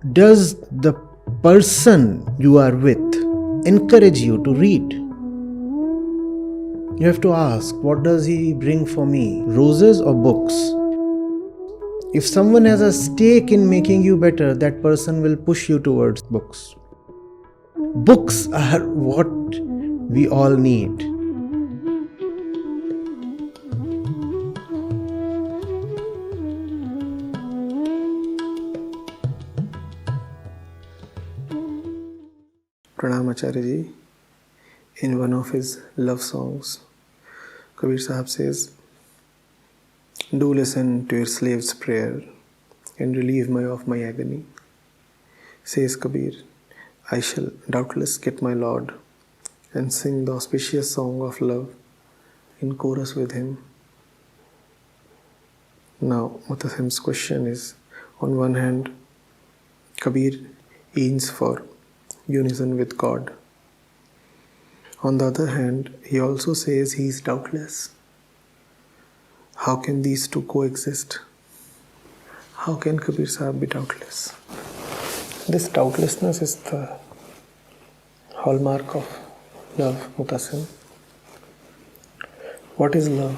does the person you are with encourage you to read? You have to ask, what does he bring for me? Roses or books? If someone has a stake in making you better, that person will push you towards books. Books are what we all need. Pranam Acharya Ji, in one of his love songs, Kabir Sahib says, "Do listen to your slave's prayer and relieve me of my agony." Says Kabir, "I shall doubtless get my Lord and sing the auspicious song of love in chorus with him." Now, Mutasim's question is, on one hand, Kabir aims for unison with God. On the other hand, he also says he is doubtless. How can these two coexist? How can Kabir Sahib be doubtless? This doubtlessness is the hallmark of love, Mutasim. What is love?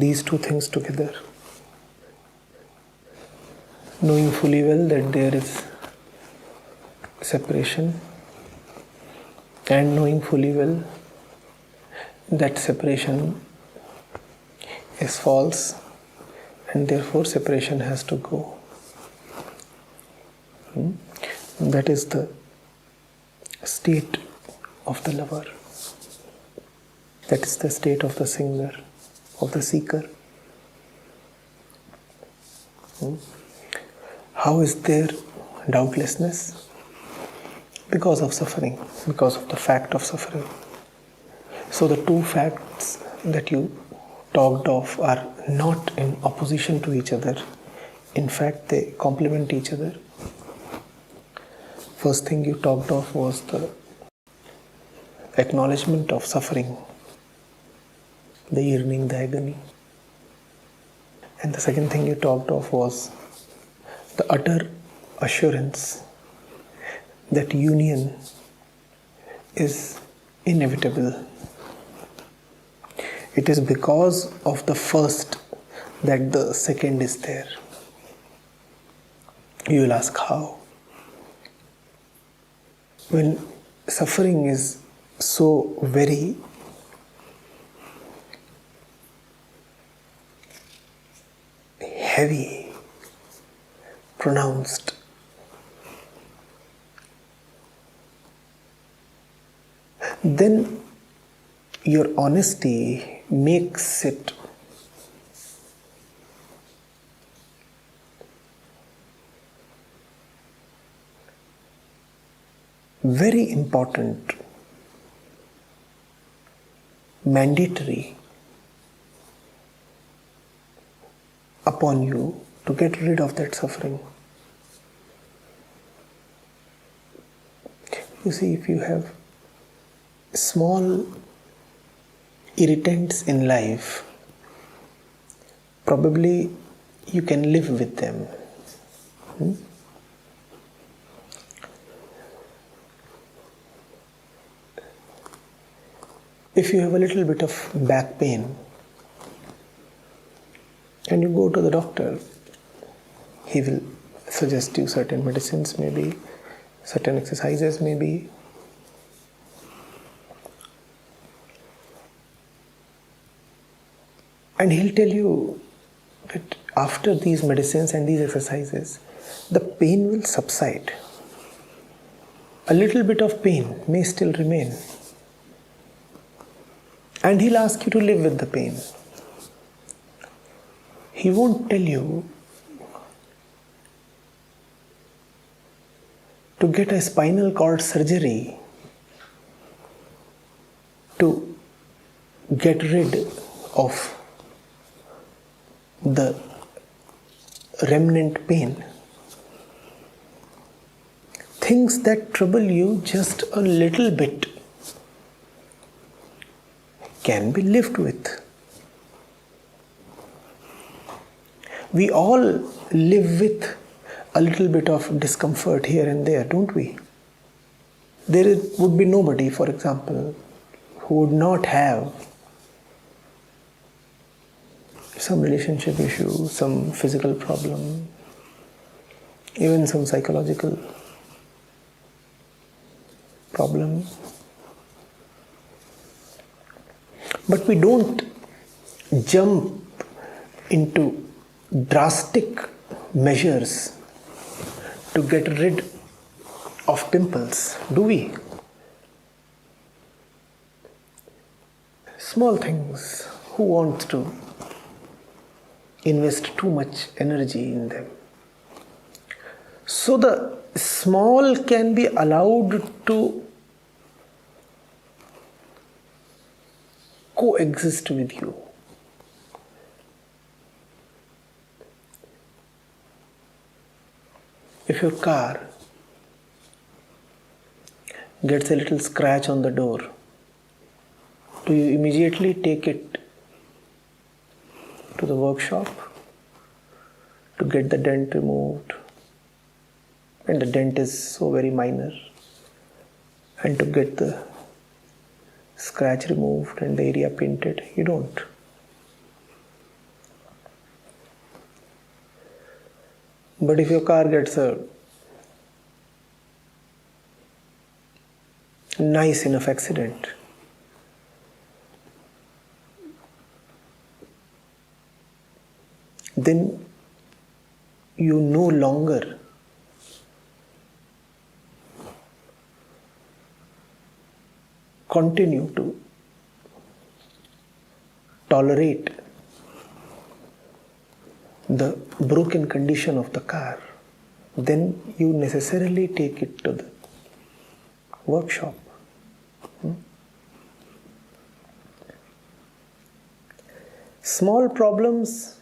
These two things together. Knowing fully well that there is separation, and knowing fully well that separation is false and therefore separation has to go. That is the state of the lover. That is the state of the singer, of the seeker. How is there doubtlessness? Because of suffering, because of the fact of suffering. So the two facts that you talked of are not in opposition to each other. In fact, they complement each other. First thing you talked of was the acknowledgement of suffering, the yearning, the agony. And the second thing you talked of was the utter assurance that union is inevitable. It is because of the first that the second is there. You will ask how? When suffering is so very heavy, pronounced, then your honesty makes it very important, mandatory upon you to get rid of that suffering. You see, if you have small irritants in life, probably you can live with them. If you have a little bit of back pain and you go to the doctor, he will suggest you certain medicines, maybe certain exercises, maybe. And he'll tell you that after these medicines and these exercises, the pain will subside. A little bit of pain may still remain. And he'll ask you to live with the pain. He won't tell you to get a spinal cord surgery to get rid of the remnant pain. Things that trouble you just a little bit can be lived with. We all live with a little bit of discomfort here and there, don't we? There would be nobody, for example, who would not have some relationship issue, some physical problem, even some psychological problem. But we don't jump into drastic measures to get rid of pimples, do we? Small things. Who wants to invest too much energy in them? So the small can be allowed to coexist with you. If your car gets a little scratch on the door, do you immediately take it to the workshop to get the dent removed? And the dent is so very minor. And to get the scratch removed and the area painted, you don't. But if your car gets a nice enough accident, then you no longer continue to tolerate the broken condition of the car. Then you necessarily take it to the workshop. Small problems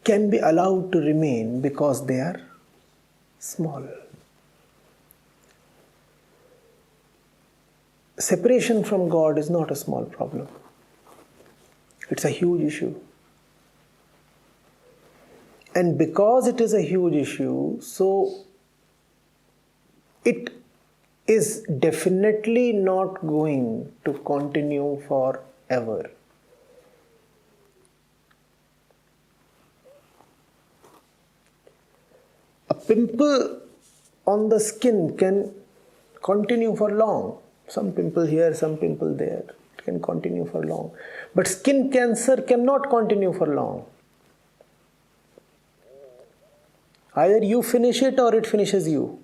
can be allowed to remain because they are small. Separation from God is not a small problem. It's a huge issue. And because it is a huge issue, so it is definitely not going to continue forever. A pimple on the skin can continue for long. Some pimple here, some pimple there. It can continue for long. But skin cancer cannot continue for long. Either you finish it or it finishes you.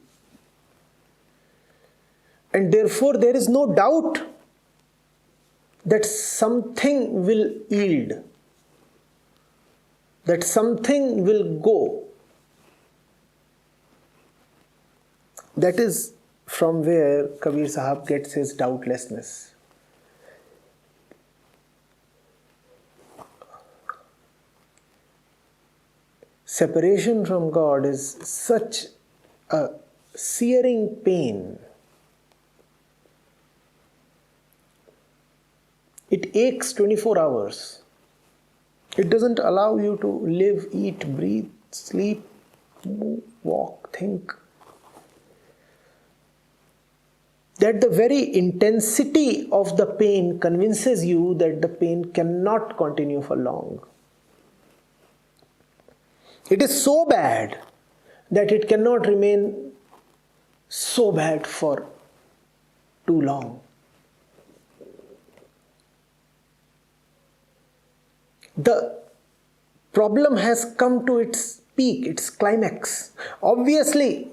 And therefore there is no doubt that something will yield, that something will go. That is from where Kabir Sahab gets his doubtlessness. Separation from God is such a searing pain. It aches 24 hours. It doesn't allow you to live, eat, breathe, sleep, move, walk, think. That the very intensity of the pain convinces you that the pain cannot continue for long. It is so bad that it cannot remain so bad for too long. The problem has come to its peak, its climax. Obviously,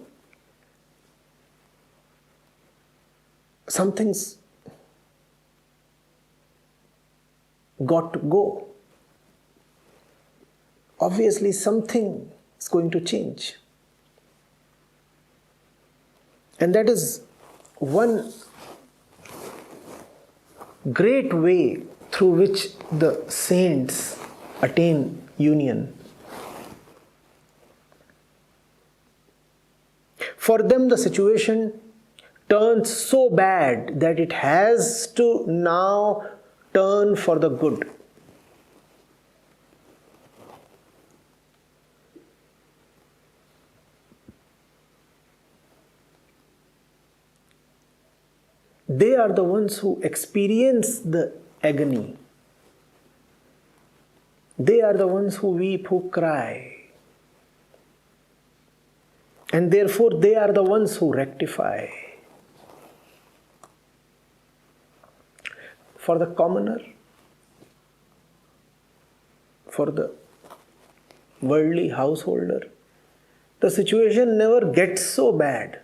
something's got to go. Obviously, something is going to change. And that is one great way through which the saints attain union. For them, the situation turns so bad that it has to now turn for the good. They are the ones who experience the agony. They are the ones who weep, who cry. And therefore they are the ones who rectify. For the commoner, for the worldly householder, the situation never gets so bad.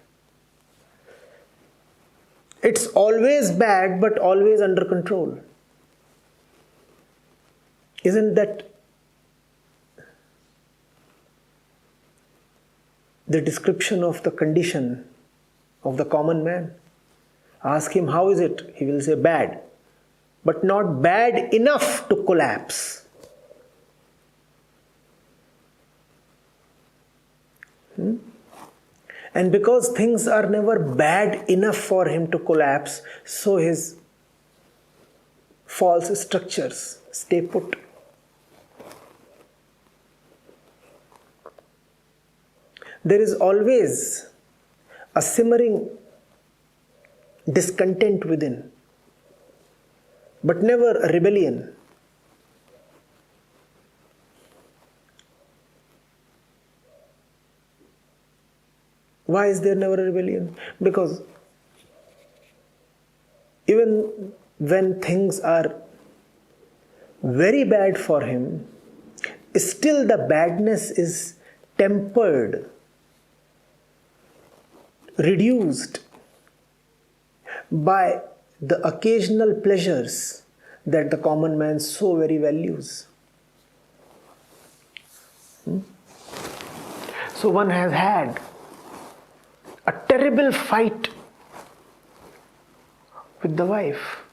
It's always bad, but always under control. Isn't that the description of the condition of the common man? Ask him, how is it? He will say, bad. But not bad enough to collapse. And because things are never bad enough for him to collapse, so his false structures stay put. There is always a simmering discontent within, but never a rebellion. Why is there never a rebellion? Because even when things are very bad for him, still the badness is tempered, reduced by the occasional pleasures that the common man so very values. So one has had a terrible fight with the wife,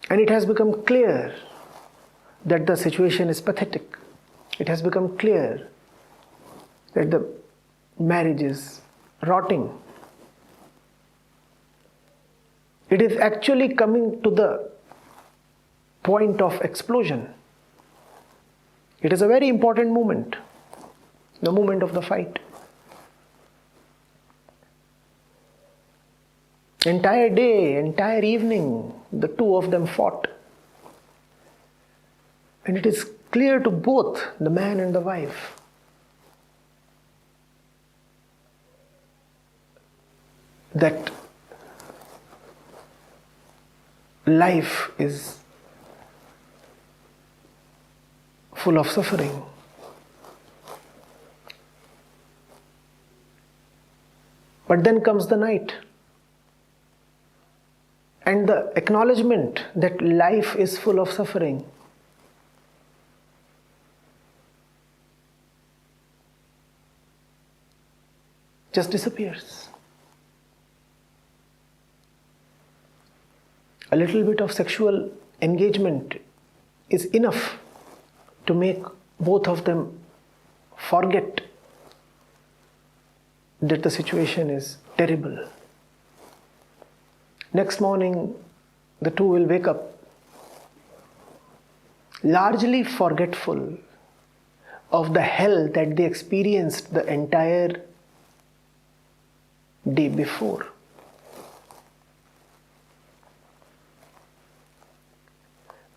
and it has become clear that the situation is pathetic. It has become clear that the marriage is rotting. It is actually coming to the point of explosion. It is a very important moment, the moment of the fight. Entire day, entire evening, the two of them fought. And it is clear to both, the man and the wife, that life is full of suffering. But then comes the night, and the acknowledgement that life is full of suffering just disappears. A little bit of sexual engagement is enough to make both of them forget that the situation is terrible. Next morning, the two will wake up largely forgetful of the hell that they experienced the entire day before.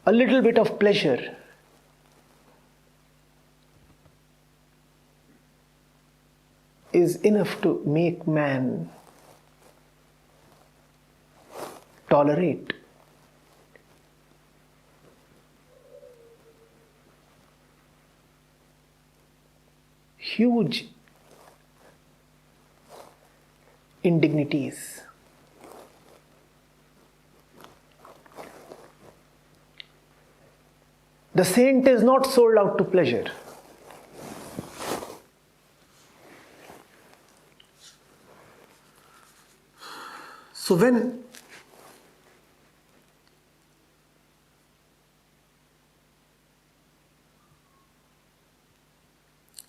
A little bit of pleasure is enough to make man tolerate huge indignities. The saint is not sold out to pleasure. So when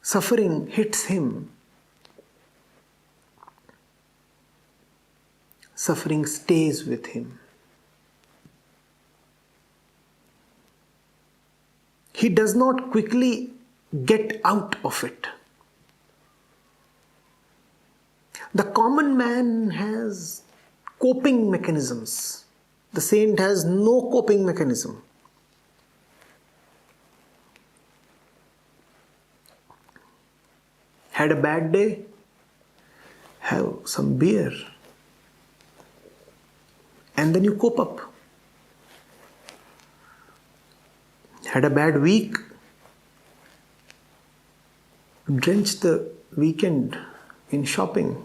suffering hits him, suffering stays with him. He does not quickly get out of it. The common man has coping mechanisms. The saint has no coping mechanism. Had a bad day? Have some beer. And then you cope up. Had a bad week? Drench the weekend in shopping.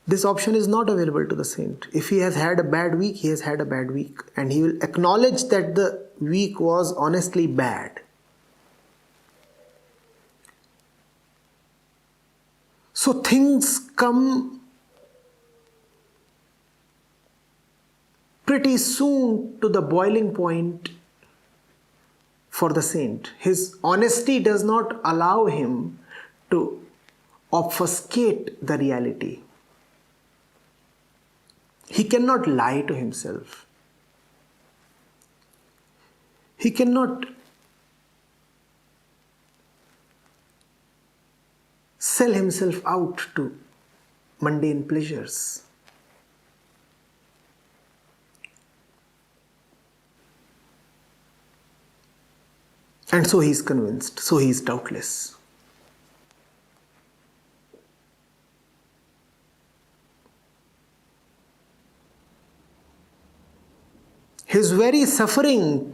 This option is not available to the saint. If he has had a bad week, he has had a bad week. And he will acknowledge that the week was honestly bad. So things come pretty soon to the boiling point for the saint. His honesty does not allow him to obfuscate the reality. He cannot lie to himself. He cannot sell himself out to mundane pleasures. And so he is convinced, so he is doubtless. His very suffering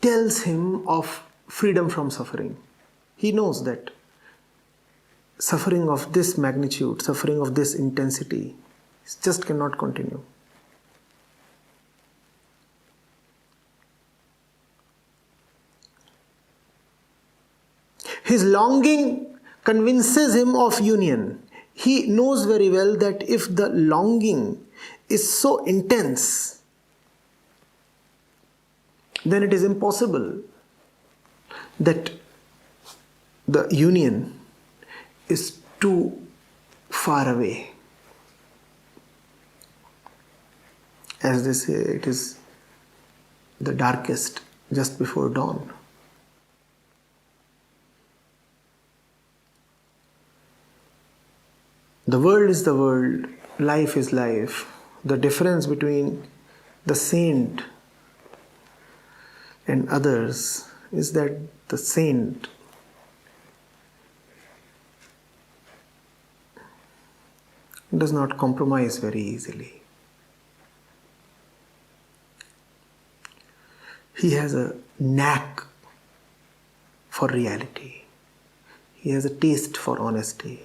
tells him of freedom from suffering. He knows that suffering of this magnitude, suffering of this intensity, just cannot continue. His longing convinces him of union. He knows very well that if the longing is so intense, then it is impossible that the union is too far away. As they say, it is the darkest just before dawn. The world is the world, life is life. The difference between the saint and others is that the saint does not compromise very easily. He has a knack for reality. He has a taste for honesty.